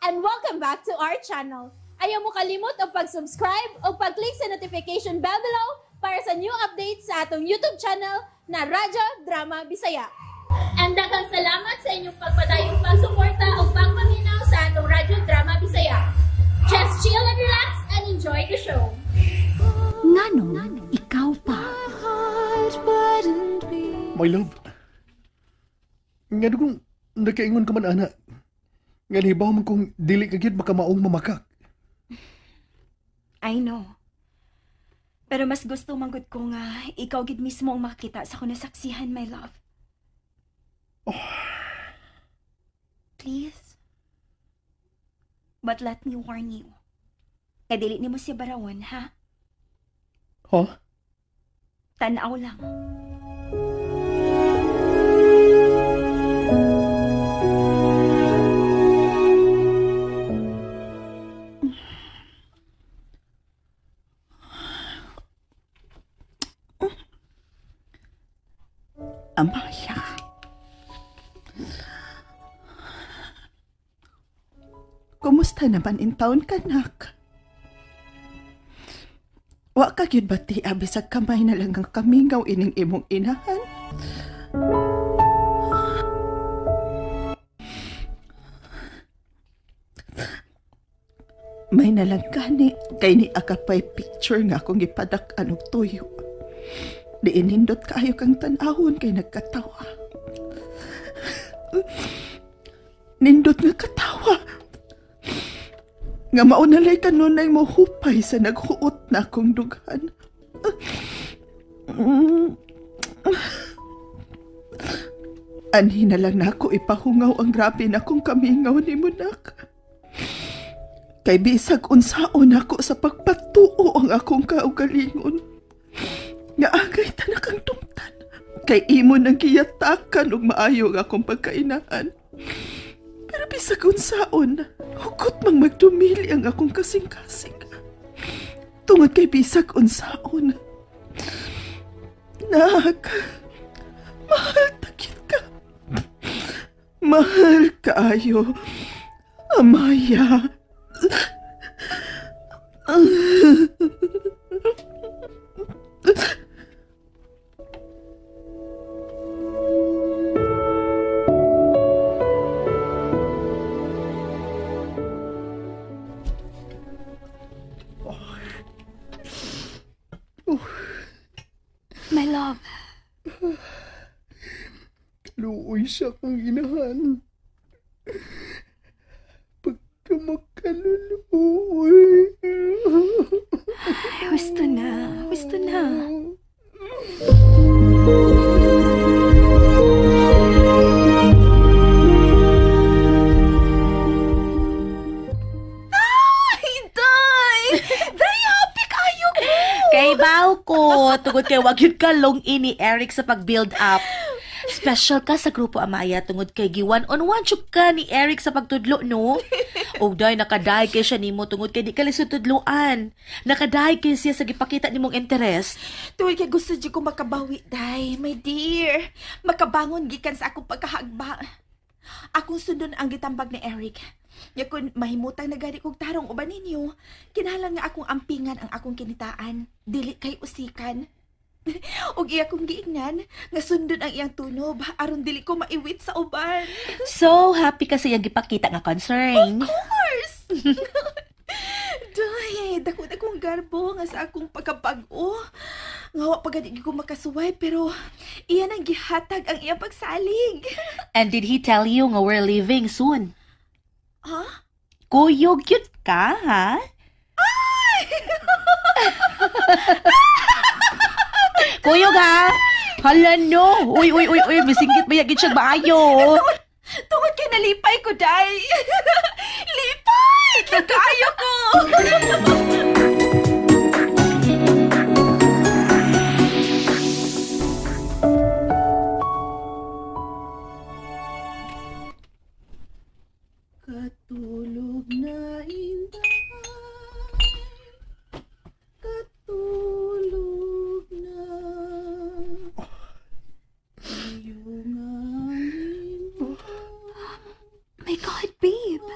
and welcome back to our channel. Ayaw mo kalimot o pag-subscribe o pag-click sa notification bell below para sa new updates sa atong YouTube channel na Radyo Drama Bisaya. And daghang salamat sa inyong pagpadayong pagsuporta o pagpaminaw sa atong Radyo Drama Bisaya. Just chill and relax and enjoy the show. Ngano, ikaw pa. My love, nga kung nakaingon ka man, anak. Nga libaw man kung dili ka gyud makamaong mamakak. I know. Pero mas gusto manggod ko nga ikaw gid mismo ang makita sa kuno saksihan, my love. Oh. Please. But let me warn you. Kaya dili nimo siya barawan, ha? Huh? Tanaw lang. Amaya. Kumusta naman in taon ka, nak? Wa ka gyud ba ti abisag kamay na lang ang kamingaw ining imong inahan? May nalang gani kay ni akapay picture nga akong ipadak-an og tuyo. Di inindot kaayo kang tanahon kay nagkatawa. Nindot nga katawa. Nga maunalay ka nun ay mohupay sa naghuot na akong dughan. Anhi na lang na ako ipahungaw ang grabe na kong kamingaw ni Munak. Kay bisag unsaon ako sa pagpatuo ang akong kaugalingon. Nga agay tanakang tumtan. Kay imo nang kiyatakan ug maayo nga akong pagkainahan. Pero bisag unsaon, hugot mang magdumili ang akong kasing-kasing. Tungod kay bisag unsaon. Nak, mahal takit ka. Mahal kaayo, Amaya. My love. Luoy siya kang inahan. Pagka makaluluoy. Gusto na. Gusto na. Tungod kay wag yun ka long ini Eric sa pag-build up. Special ka sa grupo Amaya tungod kay gi-one-on-one chuk ka ni Eric sa pagtudlo, no? O day, nakadahay kay siya nimo tungod kay di ka lisod tudloan. Nakadahay kay siya sa gipakita nimong interest. Tuwid kay gusto di ko makabawi, day, my dear. Makabangon gikan sa akong pagkahagba. Akong sundon ang gitambag ni Eric. Ya kung mahimutang nagari kong tarong uban ninyo, kinahanglan nga akong ampingan ang akong kinitaan, dili kay usikan. Og iya kong giingnan, nga sundon ang iyang tunob, aron dili ko maiwit sa uban. So, happy ka sa iyang gipakita nga concern. Of course! Day, dako-dakong garbo nga sa akong pagkabag-o. Nga wa pagadi ko makasuway, pero iyan ang gihatag ang iyang pagsalig. And did he tell you nga we're leaving soon? Huh? Kuyog yun ka, ha? Ay! Kuyog, ha? Hala, no. Uy, masingkit ba yagin siyang maayo? Tungod kay nalipay ko, day. Lipay! Nagkaayo ko! Katulog na inday, katulog na iyong angin. My God, babe.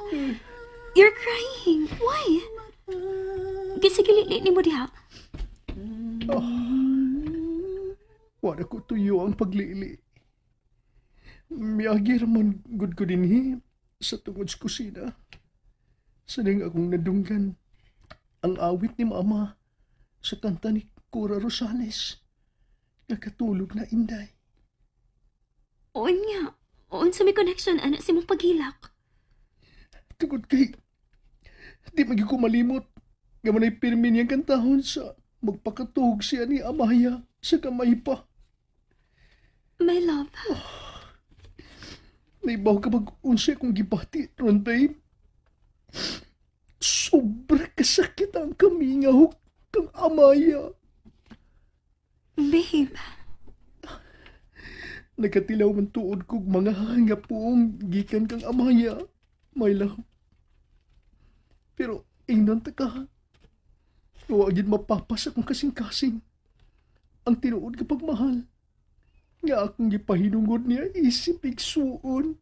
gani ni mo diha. Wala ko tuyo ang paglili. Miyagi ramon gud ko dinhi sa tungod sa kusina. Saning akong nadunggan ang awit ni Mama sa kanta ni Cora Rosales. Nakatulog na Inday. Oon nga. Oon sa may connection, anak si mong paghilak. Tungod kay, di magi ko malimot. Gamanay pirmi niyang kantahon sa magpakatuhog siya ni Amaya sa kamay pa. My love. Naibaw ka mag-unsa kong gibati, ron babe. Sobra kasakit ang kamingaw kang Amaya. Babe. Nagkatilaw man tuod kong mga hangapong gikan kang Amaya, my love. Pero ingnan ta ka. Huwag mapapas akong kasing-kasing. Ang tinuod kapag mahal. Nga akong gipahinungod niya isip igsuon.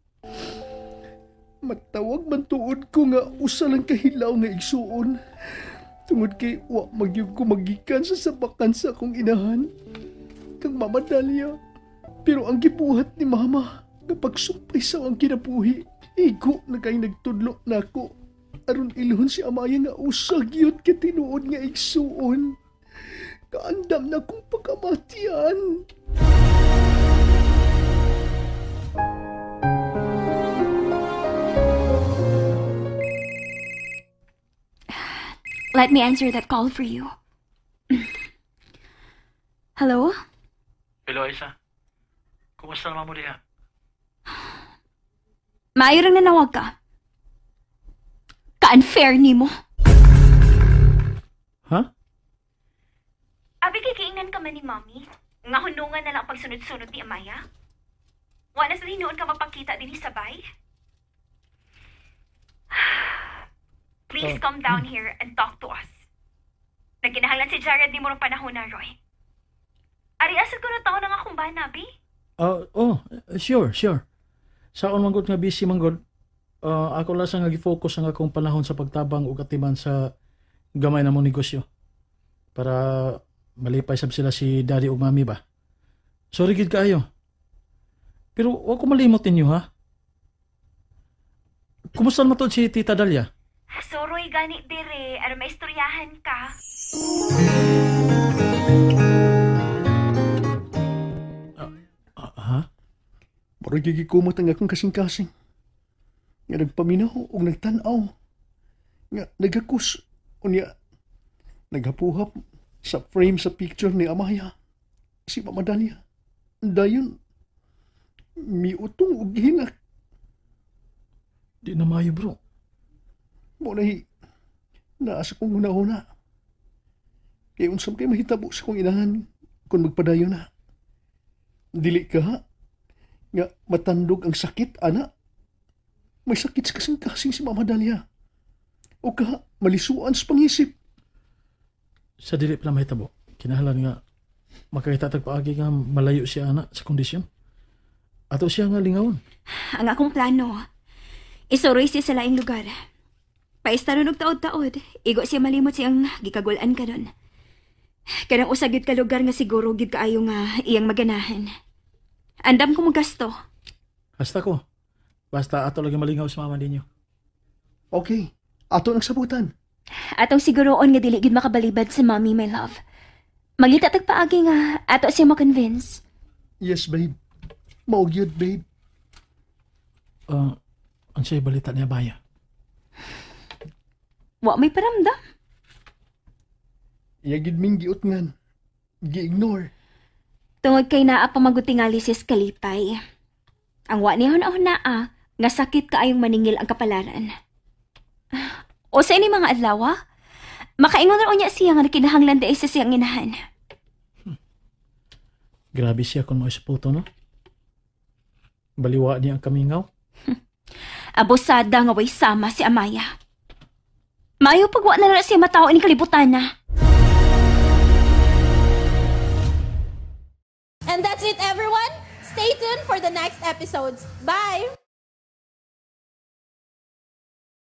Matawag man tuod ko nga usa lang kahilaw nga igsuon. Tungod kay wa magyug ko magikan sa sabakan sa akong inahan. Kang Mama Dalia. Pero ang gibuhat ni Mama kapag sumpay sa ang kinabuhi, igo na kay nagtudlo na ako. Aron ilhon si Amaya nga usag yun katinuod nga igsuon. Kaandam na kong pagkamatian. Let me answer that call for you. Hello? Hello, Aisa. Kumusta naman mo diha? Maayo rin nanawag ka. Ka-unfair ni mo. Ha? Abi kikiingnan ka man ni Mommy. Nga hunungan na lang pagsunod-sunod ni Amaya. Wala sa noon ka mapakita din sabay. Please come down here and talk to us. Nagkinahanglan si Jared di mo ng panahon na, Roy. Ari, asal ko na taon na nga kung ba, Nabi? Sure. Saon manggod nga busy manggod. Ako lasang nga gi-focus ang akong panahon sa pagtabang ug atiman sa gamay na mong negosyo. Para malipay sab sila si Daddy ug Mami ba. Sorry gid kaayo. Pero wa ko malimot ninyo ha. Kumusta mo to si Tita Dalia? Soroy gani dire, aron maistoryahan ka. Ha? Murag gigikumot ang akong kasing-kasing. Nga nagpaminaw o nagtanaw. Nga nagakus. O niya, naghapuhap sa frame sa picture ni Amaya. Si Mama Dalia. Dayon, miutong og hilak. Di na mayo bro. Muna'y naasa kong una-una. Kaya unsam kayo mahitabo sa kong inahan kung magpadayo na. Dili ka ha? Nga matandog ang sakit, ana. May sakit sa kasing-kasing si Mama Dalia. O ka, malisuan sa pangisip. Sa dili pa na mahitabo. Kinahanglan nga makakita tagpaagi nga malayo siya ana sa kondisyon. Ato siya nga lingawon. Ang akong plano, isuroy siya sa laing lugar. Paistaron og taod-taod, igo siya malimot siyang gikagulan ka nun. Kanang usagid ka lugar nga siguro gid kaayo nga iyang maganahan. Andam ko magasto. Hasta ko. Basta ato lagi malingaw sa mama ninyo. Okay, ato nagsabutan. Atong siguroon nga dili gid makabalibad si Mommy, my love. Mangita tagpaagi nga ato siya ma-convince. Yes, babe. Maugyod, babe. Ang siya balita niya Baya. Wa may paramdam. Iyagid ming giutngan. Gi-ignore. Tungod kay naa pamagutingali si Kalipay. Ang wa niya hunahuna nga sakit kaayong maningil ang kapalaran. O sa ini mga adlaw, makaingon ron niya siya nga nakinahanglan dahil sa siyang inahan. Grabe siya kung mo sa puto, no? Baliwa niya ang kamingaw. Abusada nga way sama si Amaya. Mayo pagwa na siya matao ni kalibutan na. And that's it, everyone. Stay tuned for the next episodes. Bye!